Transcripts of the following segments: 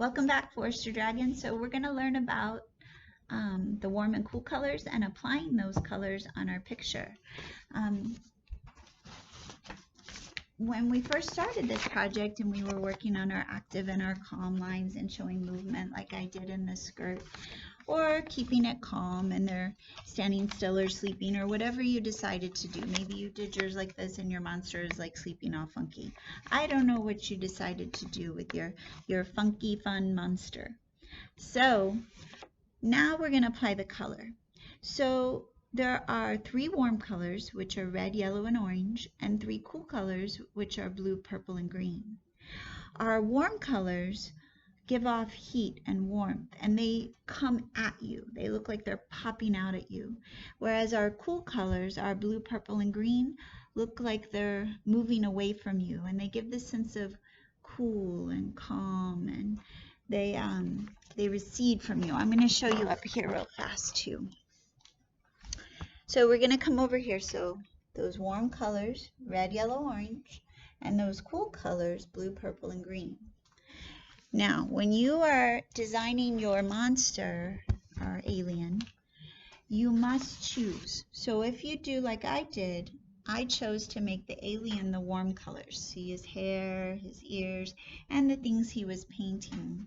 Welcome back, Forester Dragon. So we're going to learn about the warm and cool colors and applying those colors on our picture. When we first started this project and we were working on our active and our calm lines and showing movement like I did in the skirt, or keeping it calm and they're standing still or sleeping or whatever you decided to do. Maybe you did yours like this and your monster is like sleeping all funky. I don't know what you decided to do with your funky fun monster. So now we're going to apply the color. So there are 3 warm colors, which are red, yellow, and orange, and 3 cool colors, which are blue, purple, and green. Our warm colors give off heat and warmth, and they come at you. They look like they're popping out at you. Whereas our cool colors, our blue, purple, and green, look like they're moving away from you, and they give this sense of cool and calm, and they recede from you. I'm going to show you up here real fast too. So we're going to come over here. So those warm colors, red, yellow, orange, and those cool colors, blue, purple, and green. Now, when you are designing your monster or alien, you must choose. So if you do like I did, I chose to make the alien the warm colors. See his hair, his ears, and the things he was painting.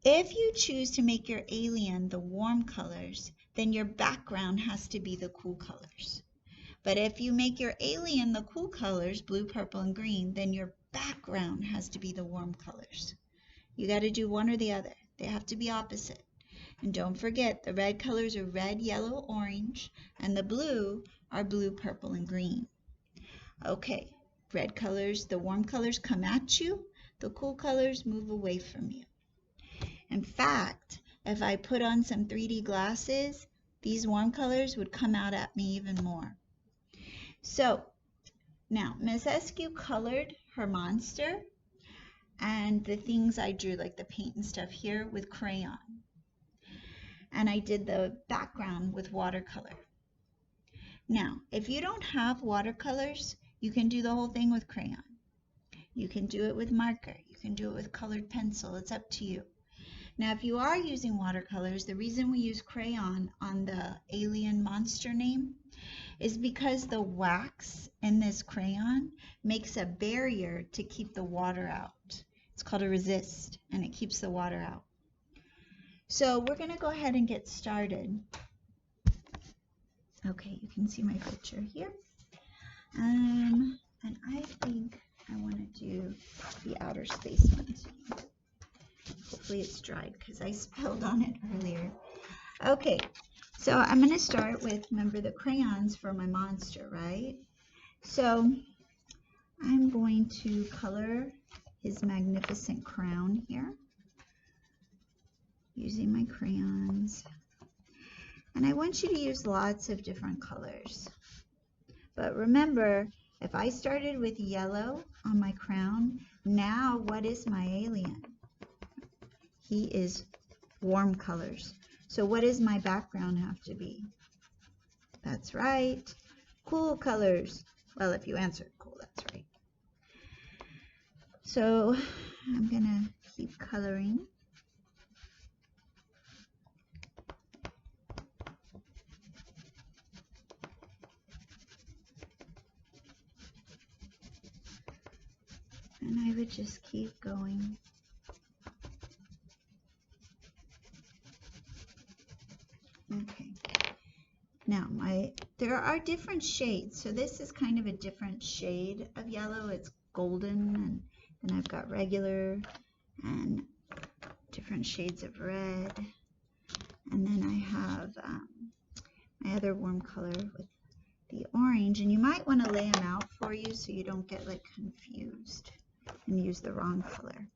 If you choose to make your alien the warm colors, then your background has to be the cool colors. But if you make your alien the cool colors, blue, purple, and green, then your background has to be the warm colors. You got to do one or the other. They have to be opposite. And don't forget, the red colors are red, yellow, orange, and the blue are blue, purple, and green. Okay, red colors, the warm colors come at you. The cool colors move away from you. In fact, if I put on some 3D glasses, these warm colors would come out at me even more. So, now, Ms. Eskew colored her monster and the things I drew, like the paint and stuff here, with crayon. And I did the background with watercolor. Now, if you don't have watercolors, you can do the whole thing with crayon. You can do it with marker. You can do it with colored pencil. It's up to you. Now, if you are using watercolors, the reason we use crayon on the alien monster name is because the wax in this crayon makes a barrier to keep the water out. It's called a resist, and it keeps the water out. So we're going to go ahead and get started. Okay, you can see my picture here. And I think I want to do the outer space one too. Hopefully it's dried because I spilled on it earlier. Okay, so I'm going to start with, remember, the crayons for my monster, right? So I'm going to color his magnificent crown here using my crayons. And I want you to use lots of different colors. But remember, if I started with yellow on my crown, now what is my alien? He is warm colors. So what does my background have to be? That's right, cool colors. Well, if you answered cool, that's right. So I'm gonna keep coloring. And I would just keep going. Okay. Now, there are different shades. So this is kind of a different shade of yellow. It's golden, and then I've got regular and different shades of red. And then I have my other warm color with the orange. And you might want to lay them out for you so you don't get like confused and use the wrong color.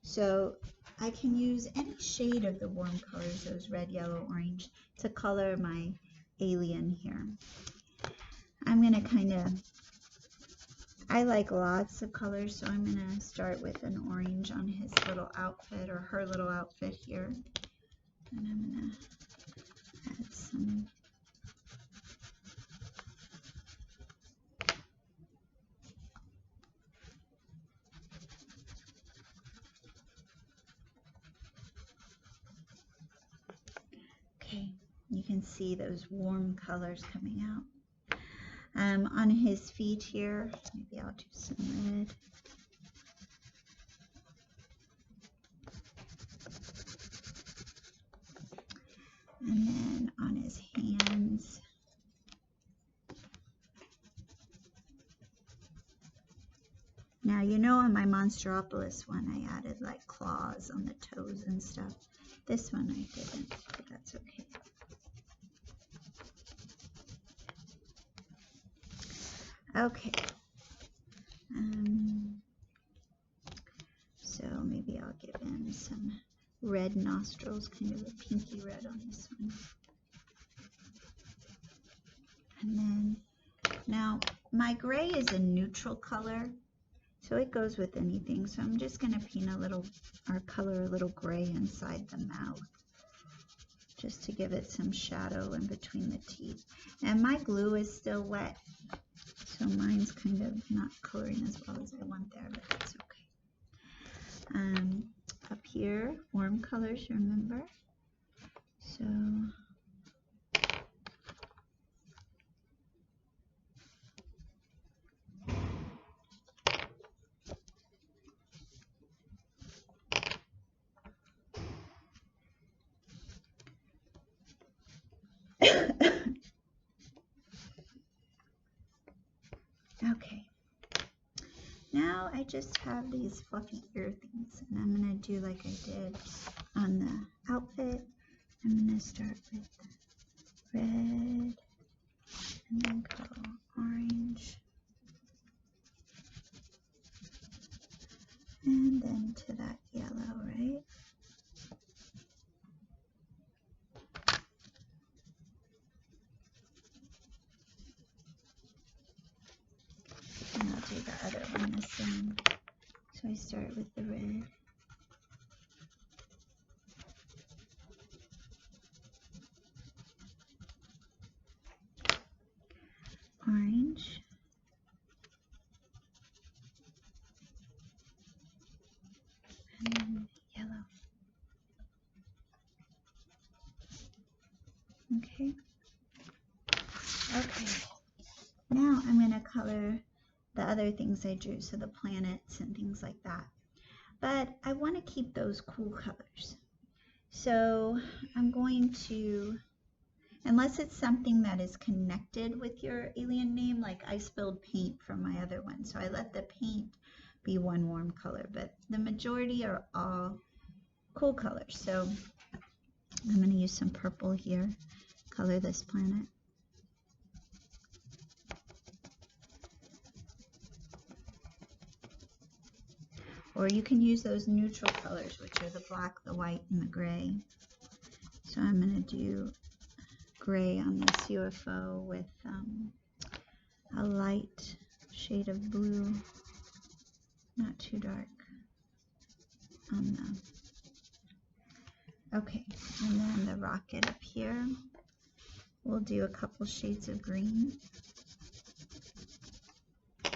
So I can use any shade of the warm colors, those red, yellow, orange, to color my alien here. I'm going to I like lots of colors, so I'm going to start with an orange on his little outfit or her little outfit here. And I'm going to add some Okay, you can see those warm colors coming out. On his feet here, maybe I'll do some red. And then on his hands. Now, you know, on my Monsteropolis one, I added like claws on the toes and stuff. This one I didn't, but that's okay. Okay. So maybe I'll give him some red nostrils, kind of a pinky red on this one. And then, now my gray is a neutral color, so it goes with anything. So I'm just going to paint a little, or color a little gray inside the mouth, just to give it some shadow in between the teeth. And my glue is still wet, so mine's kind of not coloring as well as I want there, but that's okay. Up here, warm colors, remember? So okay. Now I just have these fluffy ear things, and I'm going to do like I did on the outfit. I'm going to start with red, and then go orange, and then to that yellow, right? And I'll do the other one the same. So I start with the red. Orange. And then yellow. Okay. Okay. Now I'm going to color the other things I drew, so the planets and things like that. But I want to keep those cool colors. So I'm going to, unless it's something that is connected with your alien name, like I spilled paint from my other one, so I let the paint be one warm color, but the majority are all cool colors. So I'm going to use some purple here, color this planet. Or you can use those neutral colors, which are the black, the white, and the gray. So I'm going to do gray on this UFO with a light shade of blue, not too dark, on the, okay, and then the rocket up here, we'll do a couple shades of green. I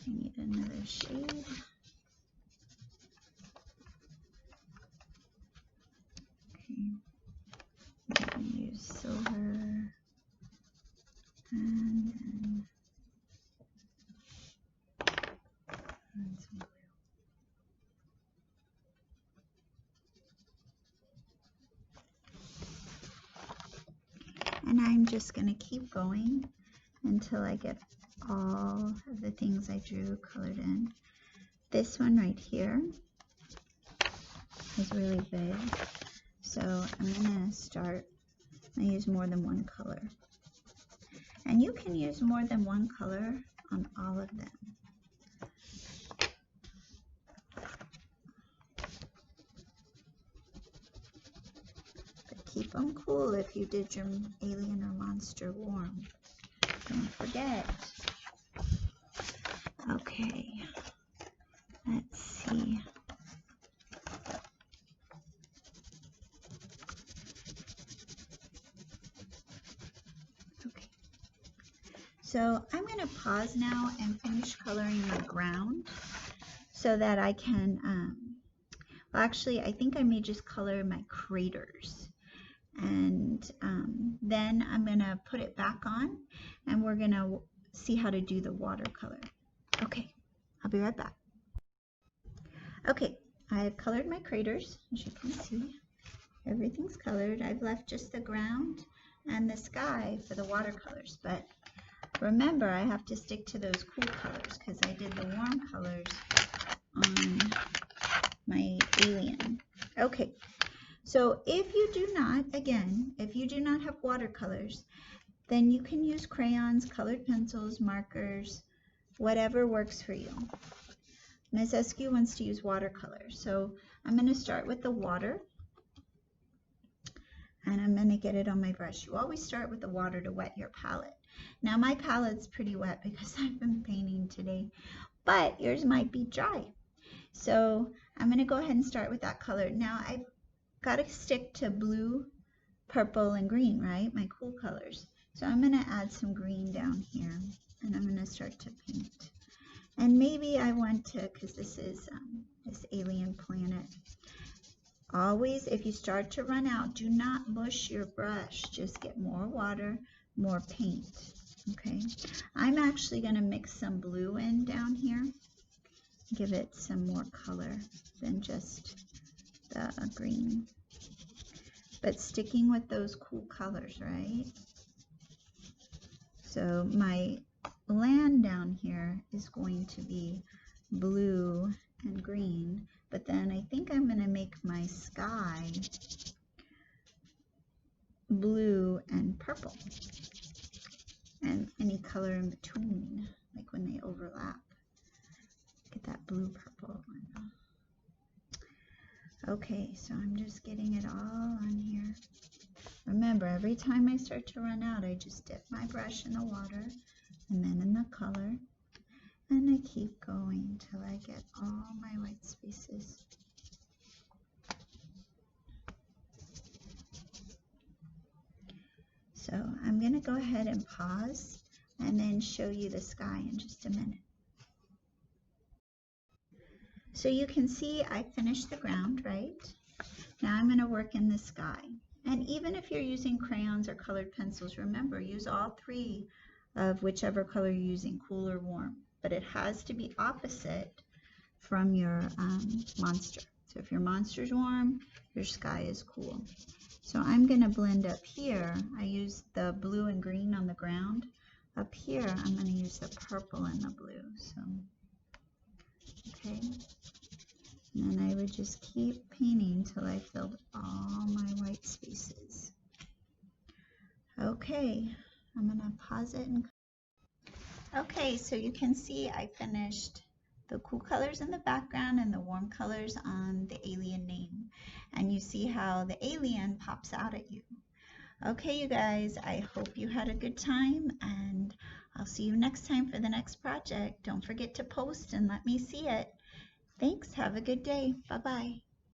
need another shade. Use silver, and then some blue. And I'm just going to keep going until I get all of the things I drew colored in. This one right here is really big, so I'm going to start. I use more than one color, and you can use more than one color on all of them. But keep them cool if you did your alien or monster warm. Don't forget. Okay, let's see. So I'm going to pause now and finish coloring the ground so that I can, well actually I think I may just color my craters. And then I'm going to put it back on, and we're going to see how to do the watercolor. Okay, I'll be right back. Okay, I've colored my craters. As you can see, everything's colored. I've left just the ground and the sky for the watercolors, but remember, I have to stick to those cool colors because I did the warm colors on my alien. Okay, so if you do not, again, if you do not have watercolors, then you can use crayons, colored pencils, markers, whatever works for you. Ms. Eskew wants to use watercolors, so I'm going to start with the water, and I'm going to get it on my brush. You always start with the water to wet your palette. Now my palette's pretty wet because I've been painting today, but yours might be dry. So I'm going to go ahead and start with that color. Now I've got to stick to blue, purple, and green, right? My cool colors. So I'm going to add some green down here, and I'm going to start to paint. And maybe I want to, because this is this alien planet. Always, if you start to run out, do not mush your brush. Just get more water, more paint. Okay, I'm actually going to mix some blue in down here. Give it some more color than just the green. But sticking with those cool colors, right? So my land down here is going to be blue and green, but then I think I'm going to make my sky blue and purple, and any color in between, like when they overlap. Get that blue purple one. Okay, so I'm just getting it all on here. Remember, every time I start to run out, I just dip my brush in the water and then in the color, and I keep going till I get all my white spaces. So I'm going to go ahead and pause and then show you the sky in just a minute. So you can see I finished the ground, right? Now I'm going to work in the sky. And even if you're using crayons or colored pencils, remember, use all three of whichever color you're using, cool or warm. But it has to be opposite from your monster. So if your monster's warm, your sky is cool. So I'm going to blend up here. I used the blue and green on the ground. Up here, I'm going to use the purple and the blue. So, okay. And then I would just keep painting till I filled all my white spaces. Okay, I'm going to pause it. Okay, so you can see I finished the cool colors in the background and the warm colors on the alien name. And you see how the alien pops out at you. Okay, you guys, I hope you had a good time, and I'll see you next time for the next project. Don't forget to post and let me see it. Thanks. Have a good day. Bye-bye.